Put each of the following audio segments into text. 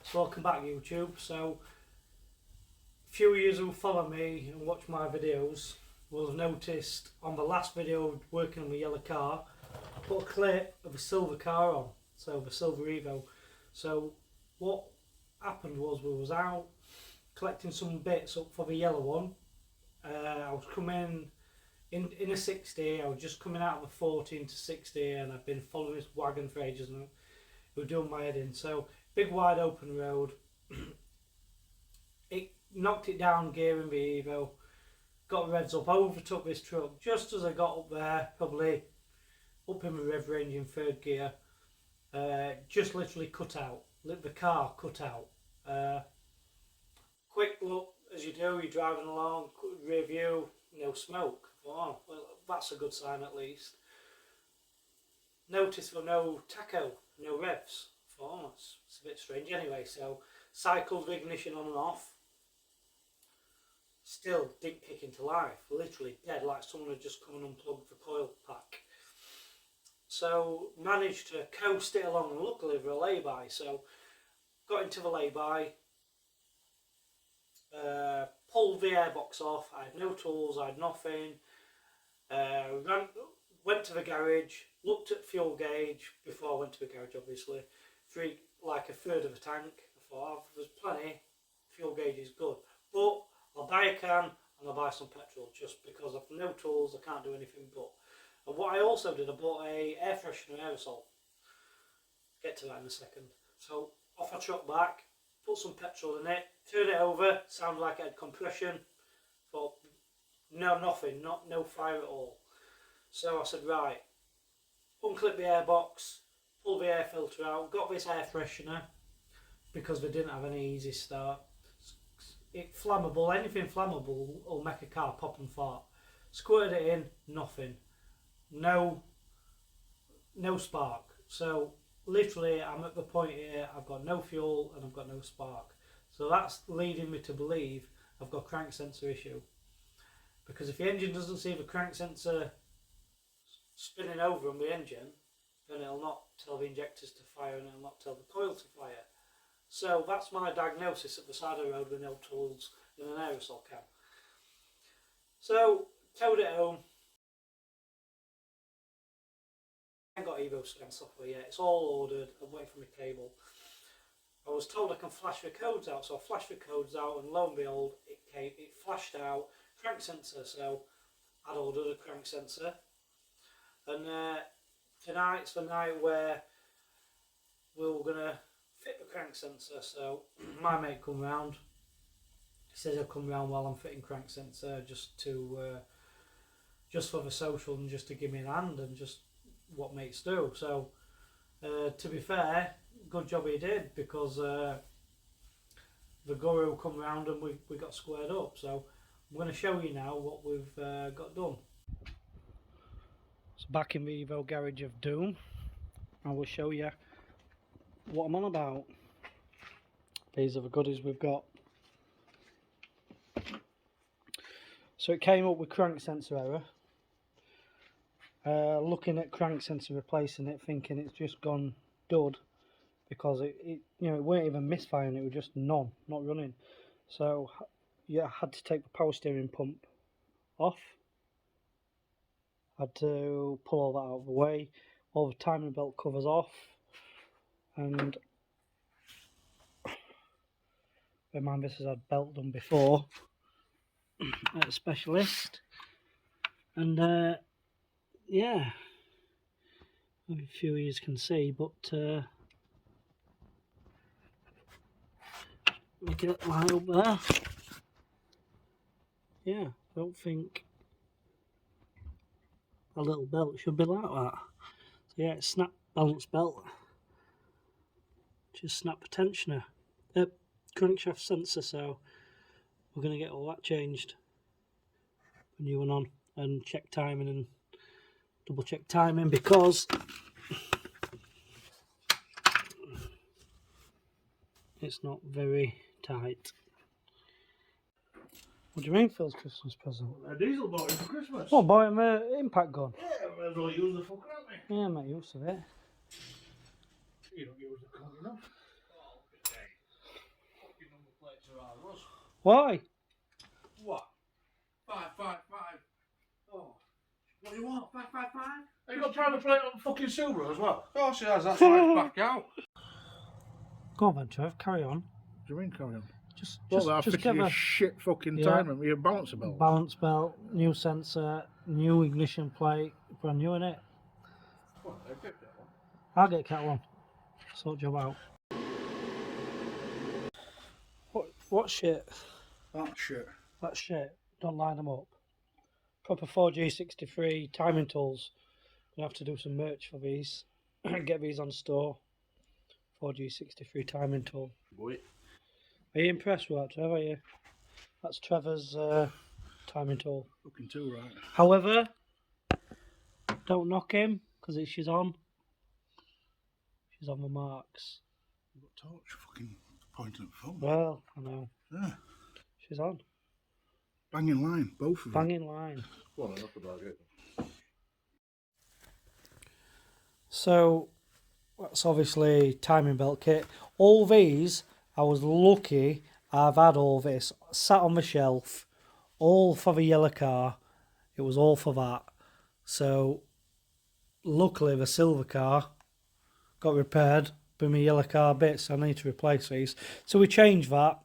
So welcome back YouTube. So a few of you who follow me and watch my videos will have noticed on the last video working on the yellow car, I put a clip of a silver car on, so the silver Evo. So what happened was we was out collecting some bits up for the yellow one. I was coming in a 60, I was just coming out of a 40 into 60, and I've been following this wagon for ages and we were doing my head in. So big wide open road. It knocked it down gearing the Evo, got the revs up, overtook this truck just as I got up there, probably up in the rev range in third gear. Just literally cut out, the car cut out. Quick look as you do, you're driving along, rear view, no smoke. Oh, well, that's a good sign at least. Notice for no tacho, no revs. Oh, it's a bit strange anyway. So cycled the ignition on and off. Still didn't kick into life, literally dead, like someone had just come and unplugged the coil pack. So managed to coast it along, and luckily for a lay-by. So got into the lay-by, pulled the airbox off. I had no tools, I had nothing. Went to the garage, looked at fuel gauge before I went to the garage, obviously. Like a third of a tank. I thought, oh, there's plenty, fuel gauge is good. But I'll buy a can and I'll buy some petrol, just because I've no tools, I can't do anything but. And what I also did, I bought a air freshener aerosol. Get to that in a second. So off I truck back, put some petrol in it, turn it over, sounded like it had compression. Thought, no, nothing, no fire at all. So I said, right, unclip the airbox, pull the air filter out, got this air freshener because they didn't have any easy start. Flammable, anything flammable will make a car pop and fart. Squirted it in, nothing, no spark. So literally I'm at the point here, I've got no fuel and I've got no spark. So that's leading me to believe I've got a crank sensor issue, because if the engine doesn't see the crank sensor spinning over on the engine, then it'll not tell the injectors to fire and it'll not tell the coil to fire. So that's my diagnosis at the side of the road with no tools and an aerosol can. So towed it home. I haven't got EvoScan software yet, it's all ordered, I'm waiting for my cable. I was told I can flash the codes out, so I flashed the codes out, and lo and behold, it flashed out crank sensor. So I'd ordered a crank sensor, and tonight's the night where we were gonna fit the crank sensor. So my mate come round. He says he'll come round while I'm fitting crank sensor, just for the social and just to give me a hand and just what mates do. So to be fair, good job he did, because the guru come round and we got squared up. So I'm going to show you now what we've got done. So back in the Evo garage of Doom, I will show you what I'm on about. These are the goodies we've got. So it came up with crank sensor error. Looking at crank sensor, replacing it, thinking it's just gone dud, because it weren't even misfiring, it was just not running. So yeah, I had to take the power steering pump off. I had to pull all that out of the way, all the timing belt covers off, and bear in mind this has had belt done before at a specialist. And yeah, a few of you can see, but make it line up there. Yeah, I don't think a little belt should be like that. So yeah, it's snap balance belt, just snap the tensioner, crankshaft sensor. So we're going to get all that changed, a new one on, and check timing and double check timing, because it's not very tight. What do you mean, Phil's Christmas present? A diesel bought him for Christmas. Oh, buy him an impact gun. Yeah, may as well use the fucker, aren't we? Yeah, make use of it. You don't use the gun enough. Oh, look at that. Why? What? 555. Oh. What do you want? 555? Have you got private plate on the fucking Subaru as well? Of course he has, that's why it's back out. Go on then, Trev, carry on. What do you mean, carry on? Just Just get your the shit fucking Yeah. timing with your balancer belt. balance belt, new sensor, new ignition plate, brand new in it. Well, I picked that one. I'll get Cat one. Sort job out. What shit? That shit. That shit. Don't line them up. Proper 4G63 timing tools. Gonna have to do some merch for these. Get these on store. 4G63 timing tool. Boy. Are you impressed with that, Trevor? Are you? That's Trevor's timing tool. Fucking too right. However, don't knock him because she's on. She's on the marks. You've got torch fucking pointing at the phone. Well, I know. Yeah. She's on. Banging line, both of them. Banging line. Well, enough about it. So, that's obviously timing belt kit. All these, I was lucky I've had all this. Sat on the shelf. All for the yellow car. It was all for that. So, luckily the silver car got repaired. But my yellow car bits, I need to replace these. So we changed that.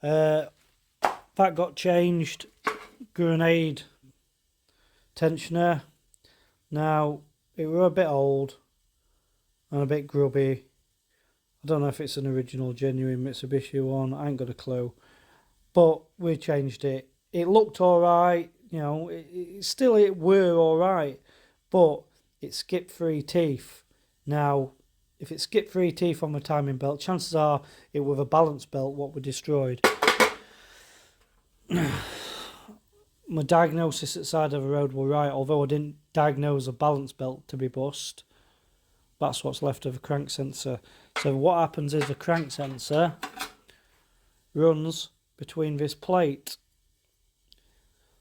That got changed. Grenade tensioner. Now, it were a bit old and a bit grubby. I don't know if it's an original, genuine Mitsubishi one. I ain't got a clue. But we changed it. It looked alright. You know, it were alright. But it skipped 3 teeth. Now, if it skipped 3 teeth on the timing belt, chances are it was a balance belt what we destroyed. My diagnosis at the side of the road were right, although I didn't diagnose a balance belt to be bust. That's what's left of the crank sensor. So what happens is the crank sensor runs between this plate.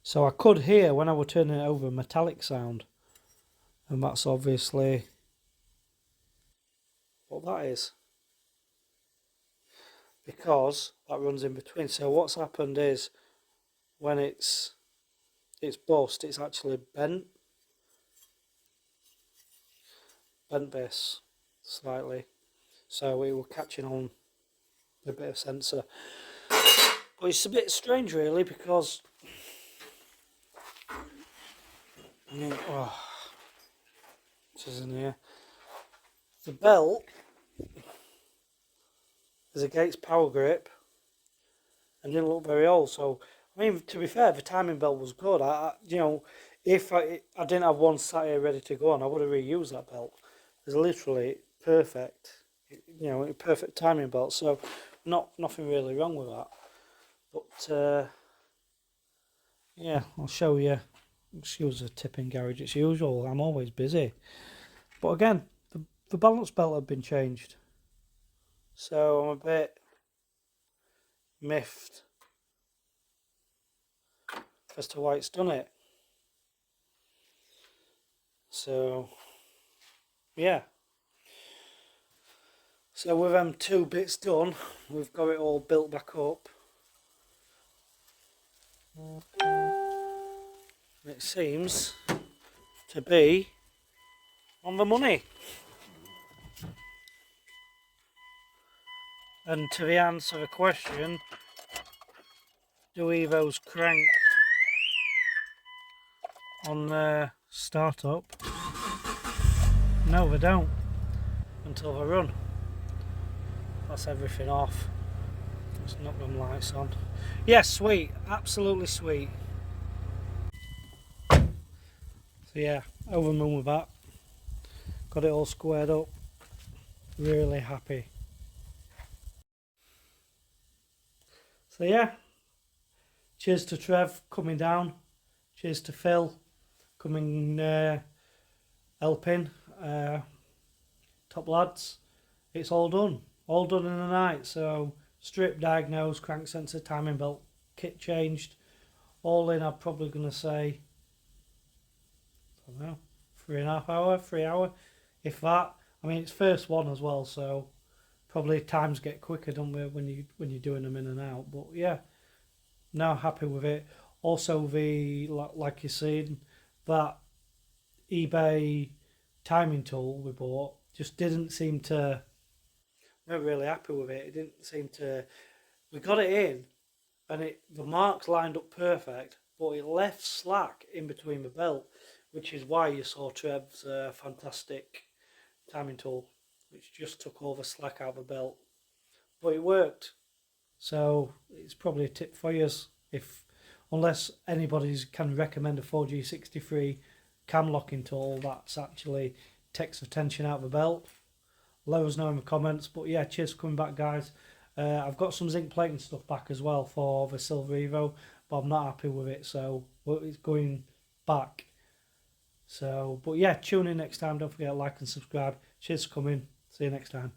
So I could hear when I was turning it over a metallic sound. And that's obviously what that is. Because that runs in between. So what's happened is when it's bust, it's actually bent this slightly, so it was catching on a bit of sensor. But it's a bit strange really, because it is in here. The belt is a Gates power grip and didn't look very old, so I mean, to be fair, the timing belt was good. You know, if I didn't have one sat here ready to go on, I would have reused that belt. It's literally perfect, you know, perfect timing belt. So, nothing really wrong with that. But yeah, I'll show you. Excuse the tipping garage. It's usual. I'm always busy. But again, the balance belt had been changed, so I'm a bit miffed as to why it's done it. So yeah, so with them 2 bits done, we've got it all built back up. It seems to be on the money. And to the answer the question, do Evos crank on the startup? No, they don't until they run. That's everything off. Let's knock them lights on. Yes, sweet, absolutely sweet. So yeah, over the moon with that. Got it all squared up. Really happy. So yeah, cheers to Trev coming down. Cheers to Phil coming helping. Top lads. It's all done. All done in a night. So strip, diagnose, crank sensor, timing belt, kit changed. All in, I'm probably going to say, I don't know, 3.5 hour, 3 hour, if that. I mean, it's first one as well, so probably times get quicker, don't we, when you're doing them in and out. But yeah, Now happy with it. Also, like you're saying, that eBay timing tool we bought just didn't seem to. We weren't really happy with it. It didn't seem to. We got it in, and the marks lined up perfect, but it left slack in between the belt, which is why you saw Trev's fantastic timing tool, which just took all the slack out of the belt. But it worked, so it's probably a tip for you unless anybody can recommend a 4G63 cam locking tool that's actually takes the tension out of the belt. Let us know in the comments. But yeah, cheers for coming back, guys. I've got some zinc plating stuff back as well for the Silver Evo, but I'm not happy with it, so it's going back. So, but yeah, tune in next time. Don't forget to like and subscribe. Cheers for coming. See you next time.